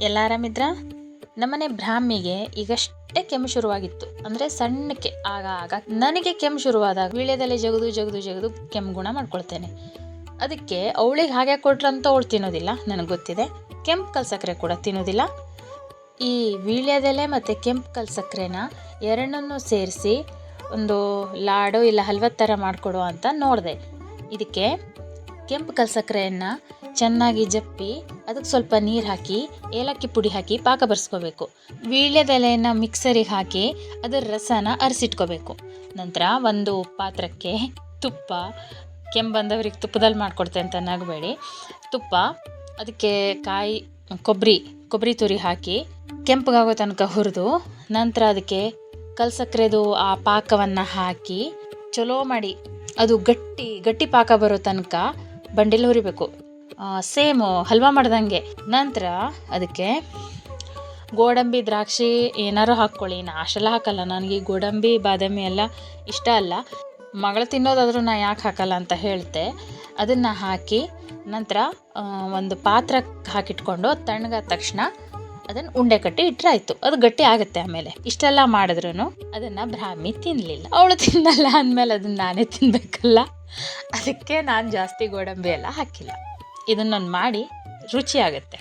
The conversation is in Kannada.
ಎಲ್ಲ ಆರಾಮಿದ್ರ? ನಮ್ಮನೆ ಬ್ರಾಹ್ಮಿಗೆ ಈಗಷ್ಟೇ ಕೆಮ್ಮು ಶುರುವಾಗಿತ್ತು. ಅಂದರೆ ಸಣ್ಣಕ್ಕೆ ಆಗ ನನಗೆ ಕೆಮ್ಮು ಶುರುವಾದಾಗ ವೀಳ್ಯದೆಲೆ ಜಗದು ಕೆಮ್ಮು ಗುಣ ಮಾಡ್ಕೊಳ್ತೇನೆ. ಅದಕ್ಕೆ ಅವಳಿಗೆ ಹಾಗೆ ಕೊಟ್ರಂತ ಅವಳು ತಿನ್ನೋದಿಲ್ಲ, ನನಗೆ ಗೊತ್ತಿದೆ. ಕೆಂಪು ಕಲ್ಸಕ್ಕರೆ ಕೂಡ ತಿನ್ನೋದಿಲ್ಲ. ಈ ವೀಳ್ಯದೆಲೆ ಮತ್ತು ಕೆಂಪು ಕಲ್ಸಕ್ಕರೆನ ಎರಡನ್ನೂ ಸೇರಿಸಿ ಒಂದು ಲಾಡು ಇಲ್ಲ ಹಲ್ವದ ಥರ ಮಾಡಿಕೊಡು ಅಂತ ನೋಡಿದೆ. ಇದಕ್ಕೆ ಕೆಂಪು ಕಲ್ಸಕ್ಕರೆಯನ್ನು ಚೆನ್ನಾಗಿ ಜಪ್ಪಿ ಅದಕ್ಕೆ ಸ್ವಲ್ಪ ನೀರು ಹಾಕಿ ಏಲಕ್ಕಿ ಪುಡಿ ಹಾಕಿ ಪಾಕ ಬರ್ಸ್ಕೋಬೇಕು. ವೀಳ್ಯದೆಲೆಯನ್ನು ಮಿಕ್ಸರಿಗೆ ಹಾಕಿ ಅದರ ರಸನ ಅರಿಸಿಟ್ಕೋಬೇಕು. ನಂತರ ಒಂದು ಪಾತ್ರಕ್ಕೆ ತುಪ್ಪ, ಕೆಮ್ಮು ಬಂದವ್ರಿಗೆ ತುಪ್ಪದಲ್ಲಿ ಮಾಡಿಕೊಡ್ತೆ ಅಂತ ನಗಬೇಡಿ, ತುಪ್ಪ, ಅದಕ್ಕೆ ಕೊಬ್ಬರಿ ತುರಿ ಹಾಕಿ ಕೆಂಪಗಾಗೋ ತನಕ ಹುರಿದು ನಂತರ ಅದಕ್ಕೆ ಕಲ್ಸಕ್ಕರೆದು ಆ ಪಾಕವನ್ನು ಹಾಕಿ ಚಲೋ ಮಾಡಿ ಅದು ಗಟ್ಟಿ ಪಾಕ ಬರೋ ತನಕ ಬಂಡಿಲ್ ಹುರಿಬೇಕು. ಸೇಮು ಹಲ್ವಾ ಮಾಡ್ದಂಗೆ. ನಂತರ ಅದಕ್ಕೆ ಗೋಡಂಬಿ, ದ್ರಾಕ್ಷಿ ಏನಾರು ಹಾಕ್ಕೊಳ್ಳಿ. ನಾ ಅಷ್ಟೆಲ್ಲ ಹಾಕಲ್ಲ, ನನಗೆ ಗೋಡಂಬಿ ಬಾದಾಮಿ ಎಲ್ಲ ಇಷ್ಟ ಅಲ್ಲ. ಮಗಳು ತಿನ್ನೋದಾದ್ರೂ ನಾ ಯಾಕೆ ಹಾಕಲ್ಲ ಅಂತ ಹೇಳ್ತೆ. ಅದನ್ನು ಹಾಕಿ ನಂತರ ಒಂದು ಪಾತ್ರಕ್ಕೆ ಹಾಕಿಟ್ಕೊಂಡು ತಣ್ಣಗಾದ ತಕ್ಷಣ ಅದನ್ನು ಉಂಡೆ ಕಟ್ಟಿ ಇಟ್ಟರೆ ಆಯಿತು. ಅದು ಗಟ್ಟಿ ಆಗುತ್ತೆ. ಆಮೇಲೆ ಇಷ್ಟೆಲ್ಲ ಮಾಡಿದ್ರೂ ಅದನ್ನು ಬ್ರಾಹ್ಮಿ ತಿನ್ನಲಿಲ್ಲ. ಅವಳು ತಿನ್ನಲ್ಲ ಅಂದಮೇಲೆ ಅದನ್ನು ನಾನೇ ತಿನ್ನಬೇಕಲ್ಲ, ಅದಕ್ಕೆ ನಾನು ಜಾಸ್ತಿ ಗೋಡಂಬಿ ಎಲ್ಲ ಹಾಕಿಲ್ಲ. ಇದನ್ನು ಮಾಡಿ ರುಚಿ ಆಗುತ್ತೆ.